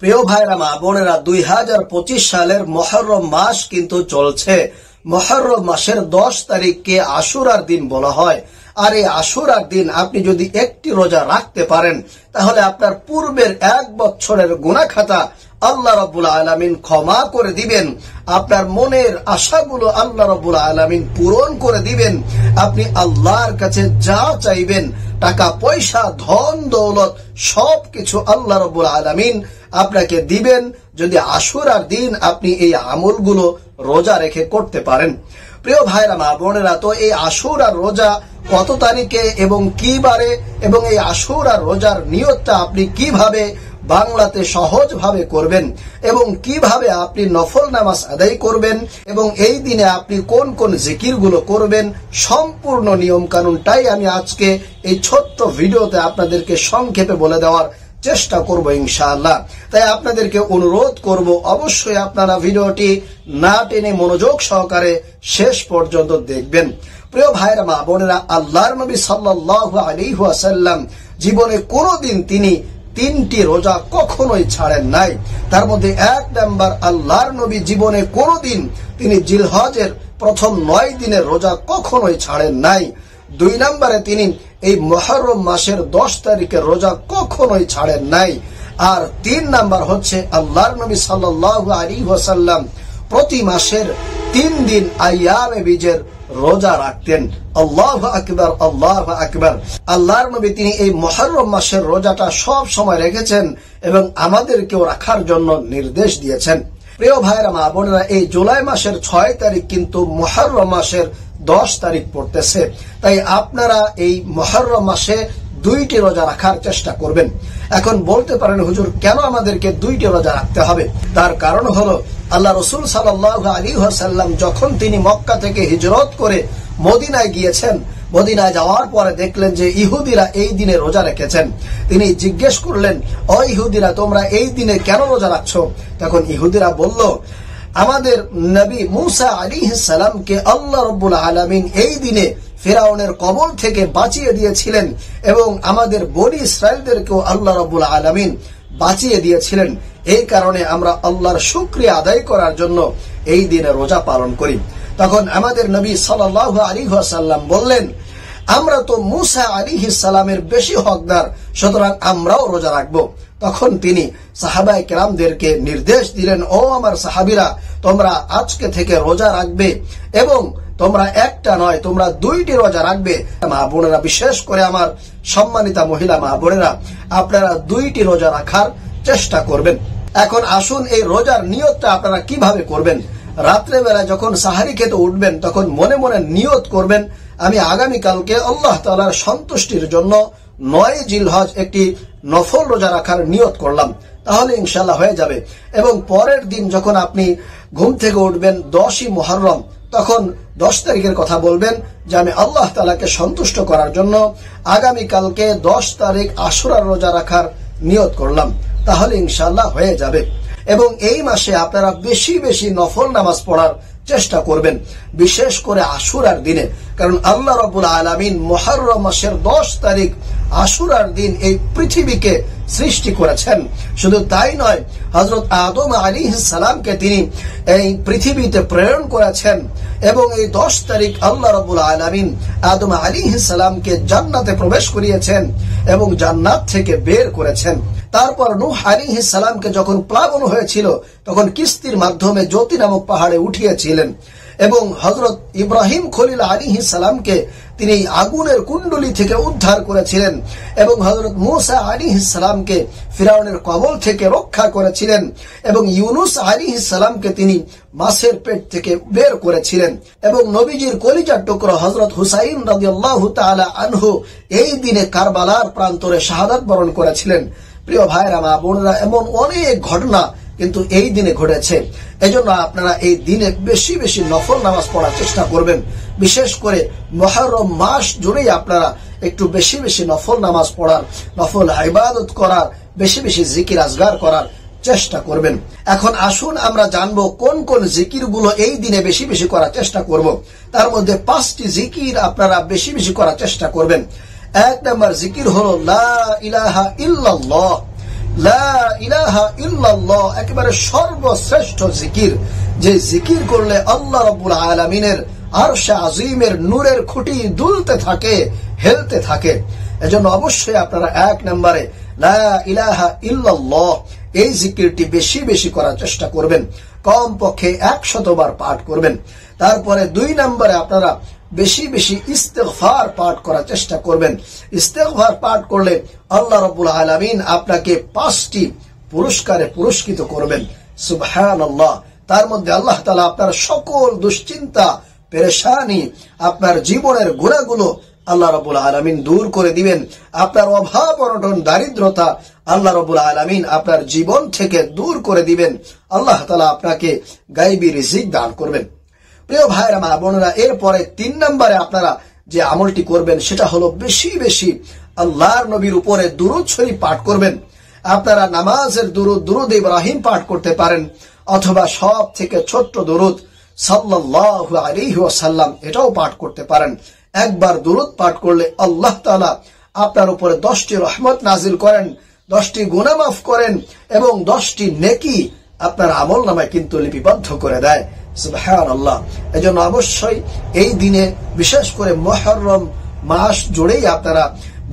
প্রিয় ভাইরা মা বোনেরা, 2025 সালের মুহররম মাস কিন্তু চলছে। মুহররম মাসের 10 তারিখকে আশুরার দিন বলা হয়। আর এই আশুরার দিন আপনি যদি একটি রোজা রাখতে পারেন, তাহলে আপনার পূর্বের 1 বছরের গুনাহ খাতা আল্লাহ রাব্বুল আলামিন ক্ষমা করে দিবেন। আপনার মনের আশাগুলো আল্লাহ রাব্বুল আলামিন পূরণ করে দিবেন। আপনি আল্লাহর কাছে যা চাইবেন, টাকা পয়সা ধন দৌলত সবকিছু আল্লাহ রাব্বুল আলামিন আপনাকে দিবেন, যদি আশুরার দিন আপনি এই আমলগুলো রোজা রেখে করতে পারেন। প্রিয় ভাইরা মা বোনেরা, তো এই আশুরার রোজা কত তারিখে এবং কি বারে, এবং এই আশুরার রোজার নিয়তটা আপনি কিভাবে বাংলাতে সহজভাবে করবেন, এবং কিভাবে আপনি নফল নামাজ আদায় করবেন, এবং এই দিনে আপনি কোন কোন জিকিরগুলো করবেন, সম্পূর্ণ নিয়ম কানুনটাই আমি আজকে এই ছোট্ট ভিডিওতে আপনাদেরকে সংক্ষেপে বলে দেওয়ার চেষ্টা করব ইনশাআল্লাহ। তাই আপনাদেরকে অনুরোধ করব, অবশ্যই আপনারা ভিডিওটি না টেনে মনোযোগ সহকারে শেষ পর্যন্ত দেখবেন। প্রিয় ভাইরা মা বোনেরা, আল্লাহর নবী সাল্লাল্লাহু আলাইহি ওয়াসাল্লাম জীবনে কোনোদিন তিনি 3টি রোজা কখনোই ছাড়েন নাই। তার মধ্যে 1 নাম্বার, আল্লাহর নবী জীবনে কোনোদিন তিনি জিলহজের প্রথম 9 দিনের রোজা কখনোই ছাড়েন নাই। 2 নম্বরে তিনি এই মুহররম মাসের 10 তারিখের রোজা কখনোই ছাড়েন নাই। আর 3 নাম্বার হচ্ছে, আল্লাহর নবী সাল্লাল্লাহু আলাইহি ওয়াসাল্লাম প্রতি মাসের 3 দিন আইয়ামে বীজের রোজা রাখতেন। আল্লাহু আকবার, আল্লাহু আকবার। আল্লাহর নবী তিনি এই মুহররম মাসের রোজাটা সব সময় রেখেছেন এবং আমাদেরকেও রাখার জন্য নির্দেশ দিয়েছেন। প্রিয় ভাইরা মা বোনেরা, এই জুলাই মাসের 6 তারিখ কিন্তু মুহররম মাসের 10 তারিখ পড়তেছে। তাই আপনারা এই মুহররম মাসে 2টি রোজা রাখার চেষ্টা করবেন। এখন বলতে পারেন, হুজুর কেন আমাদেরকে 2টি রোজা রাখতে হবে? তার কারণ হলো, আল্লাহ রাসূল সাল্লাল্লাহু আলাইহি ওয়াসাল্লাম যখন তিনি মক্কা থেকে হিজরত করে মদিনায় গিয়েছেন, মদিনায় যাওয়ার পরে দেখলেন যে ইহুদিরা এই দিনে রোজা রেখেছেন। তিনি জিজ্ঞেস করলেন, ও ইহুদিরা, তোমরা এই দিনে কেন রোজা রাখছো? তখন ইহুদিরা বলল, আমাদের নবী মুসা আলাইহিস সালামকে আল্লাহ রাব্বুল আলামিন এই দিনে ফিরাউনের কবল থেকে বাঁচিয়ে দিয়েছিলেন, এবং আমাদের বনি ইসরাইলদেরকেও আল্লাহ রাব্বুল আলামিন বাঁচিয়ে দিয়েছিলেন। এই কারণে আমরা আল্লাহর শুকরিয়া আদায় করার জন্য এই দিনে রোজা পালন করি। তখন আমাদের নবী সাল্লাল্লাহু আলাইহি ওয়াসাল্লাম বললেন, আমরা তো মুসা আলাইহিস সালামের বেশি হকদার, সুতরাং আমরাও রোজা রাখবো। তখন তিনি সাহাবায়ে কেরামদেরকে নির্দেশ দিলেন, ও আমার সাহাবীরা, তোমরা আজকে থেকে রোজা রাখবে, এবং তোমরা একটা নয়, তোমরা 2টি রোজা রাখবে। মা বোনেরা, বিশেষ করে আমার সম্মানিতা মহিলা মা বোনেরা, আপনারা 2টি রোজা রাখার চেষ্টা করবেন। এখন আসুন, এই রোজার নিয়তটা আপনারা কিভাবে করবেন। রাত্রেবেলা যখন সাহারি খেতে উঠবেন, তখন মনে মনে নিয়ত করবেন, আমি আগামীকালকে আল্লাহ তাআলার সন্তুষ্টির জন্য 9 জিলহজ একটি নফল রোজা রাখার নিয়ত করলাম, তাহলে ইনশাআল্লাহ হয়ে যাবে। এবং পরের দিন যখন আপনি ঘুম থেকে উঠবেন 10ই মুহররম, তখন 10 তারিখের কথা বলবেন যে আমি আল্লাহ তাআলাকে সন্তুষ্ট করার জন্য আগামীকালকে 10 তারিখ আশুরার রোজা রাখার নিয়ত করলাম, তাহলে ইনশাআল্লাহ হয়ে যাবে। এবং এই মাসে আপনারা বেশি বেশি নফল নামাজ পড়ার চেষ্টা করবেন, বিশেষ করে আশুরার দিনে। কারণ আল্লাহ রাব্বুল আলামিন মুহররম মাসের 10 তারিখ আশুরার দিন এই পৃথিবীকে সৃষ্টি করেছেন। শুধু তাই নয়, হযরত আদম আলাইহিস সালামকে তিনি এই পৃথিবীতে প্রেরণ করেছেন, এবং এই 10 তারিখ আল্লাহ রাব্বুল আলামিন আদম আলাইহিস সালামকে জান্নাতে প্রবেশ করিয়েছেন এবং জান্নাত থেকে বের করেছেন। তারপর নূহ আলাইহিস সালামকে যখন প্লাবন হয়েছিল, তখন কিস্তির মাধ্যমে জ্যোতি নামক পাহাড়ে উঠিয়েছিলেন, এবং হযরত ইব্রাহিম খলিল আলাইহিস সালামকে তিনি আগুনের কুণ্ডলী থেকে উদ্ধার করেছিলেন, এবং হযরত মূসা আলাইহিস সালামকে ফিরাউনের কবল থেকে রক্ষা করেছিলেন, এবং ইউনুস আলাইহিস সালামকে তিনি মাছের পেট থেকে বের করেছিলেন, এবং নবীজির কলিজার টুকরো হযরত হুসাইন রাদিয়াল্লাহু তাআলা আনহু এই দিনে কারবালার প্রান্তরে শাহাদাত বরণ করেছিলেন। প্রিয় ভাইরা মা বোনেরা, এমন অনেক ঘটনা কিন্তু এই দিনে ঘটেছে। এজন্য আপনারা এই দিনে বেশি বেশি নফল নামাজ পড়ার চেষ্টা করবেন। বিশেষ করে মুহররম মাস জুড়েই আপনারা একটু বেশি বেশি নফল নামাজ পড়ার, নফল ইবাদত করার, বেশি বেশি জিকির আজগার করার চেষ্টা করবেন। এখন আসুন আমরা জানবো কোন কোন জিকিরগুলো এই দিনে বেশি বেশি করার চেষ্টা করব। তার মধ্যে 5টি জিকির আপনারা বেশি বেশি করার চেষ্টা করবেন। 1 নম্বর জিকির হলো লা ইলাহা ইল্লাল্লাহ। লা ইলাহা ইল্লাল্লাহ একেবারে সর্বশ্রেষ্ঠ জিকির, যে জিকির করলে আল্লাহ রাব্বুল আলামিনের আরশে আজিমের নূরের খুঁটি দুলতে থাকে, হেলতে থাকে। এজন্য অবশ্যই আপনারা 1 নম্বরে লা ইলাহা ইল্লাল্লাহ এই জিকিরটি বেশি বেশি করার চেষ্টা করবেন, কমপক্ষে 100 বার পাঠ করবেন। তারপরে 2 নম্বরে আপনারা বেশি বেশি ইস্তেগফার পাঠ করার চেষ্টা করবেন। ইস্তেগফার পাঠ করলে আল্লাহ রাব্বুল আলামিন আপনাকে 5টি পুরস্কারে পুরস্কৃত করবেন। সুবহানাল্লাহ। তার মধ্যে আল্লাহ তাআলা আপনার সকল দুশ্চিন্তা, পেরেশানি, আপনার জীবনের গুনাহগুলো আল্লাহ রাব্বুল আলামিন দূর করে দিবেন। আপনার অভাব অনটন দারিদ্রতা আল্লাহ রাব্বুল আলামিন আপনার জীবন থেকে দূর করে দিবেন। আল্লাহ তাআলা আপনাকে গায়বী রিজিক দান করবেন। প্রিয় ভাইরা মা বোনেরা, এরপরে 3 নম্বরে আপনারা যে আমলটি করবেন সেটা হলো বেশি বেশি আল্লাহর নবীর উপরে দুরূদ শরীফ পাঠ করবেন। আপনারা নামাজের দুরূদ ইব্রাহিম পাঠ করতে পারেন, অথবা সব থেকে ছোট্ট দুরূদ সাল্লাল্লাহু আলাইহি ওয়াসাল্লাম এটাও পাঠ করতে পারেন। একবার দুরূদ পাঠ করলে আল্লাহ তাআলা আপনার উপরে 10টি রহমত নাজিল করেন, 10টি গুনাহ মাফ করেন এবং 10টি নেকি আপনার আমলনামায় কিন্তু লিপিবদ্ধ করে দেয়। সুবহানাল্লাহ। এজন্য অবশ্যই এই দিনে, বিশেষ করে মুহররম মাস জুড়েই আপনারা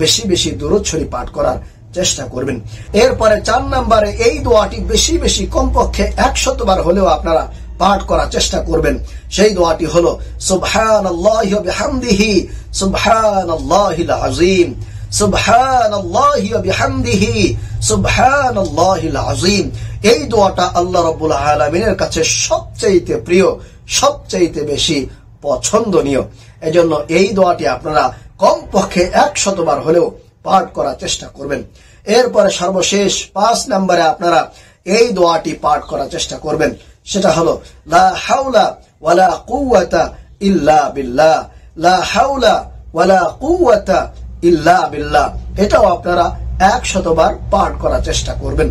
বেশি বেশি দুরূদ শরীফ পাঠ করার চেষ্টা করবেন। এরপরে 4 নম্বরে এই দোয়াটি বেশি বেশি কমপক্ষে 100 বার হলেও আপনারা পাঠ করার চেষ্টা করবেন। সেই দোয়াটি হলো সুবহানাল্লাহি ওয়া বিহামদিহি সুবহানাল্লাহিল আযীম, সুবহানাল্লাহি ওয়া বিহামদিহি সুবহানাল্লাহিল আযীম। এই দোয়াটা আল্লাহ রাব্বুল আলামিনের কাছে সবচেয়ে প্রিয়, সবচেয়ে বেশি পছন্দনীয়। এজন্য এই দোয়াটি আপনারা কমপক্ষে 100 বার হলেও পাঠ করার চেষ্টা করবেন। এরপরে সর্বশেষ 5 নম্বরে আপনারা এই দোয়াটি পাঠ করার চেষ্টা করবেন। সেটা হলো লা হাওলা ওয়ালা কুওয়াতা ইল্লা বিল্লাহ, লা হাওলা ওয়ালা কুওয়াতা ইল্লা বিল্লাহ। এটাও আপনারা 100 বার পাঠ করার চেষ্টা করবেন।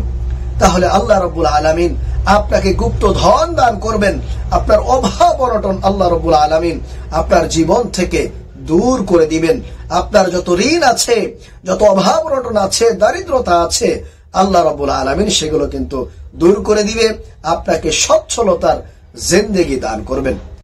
তাহলে আল্লাহ রাব্বুল আলামিন আপনাকে গুপ্ত ধন দান করবেন। আপনার অভাব অনটন আল্লাহ রাব্বুল আলামিন আপনার জীবন থেকে দূর করে দিবেন। আপনার যত ঋণ আছে, যত অভাব অনটন আছে, দারিদ্রতা আছে, আল্লাহ রাব্বুল আলামিন সেগুলো কিন্তু দূর করে দিবে, আপনাকে সচ্ছলতার জিন্দেগি দান করবেন।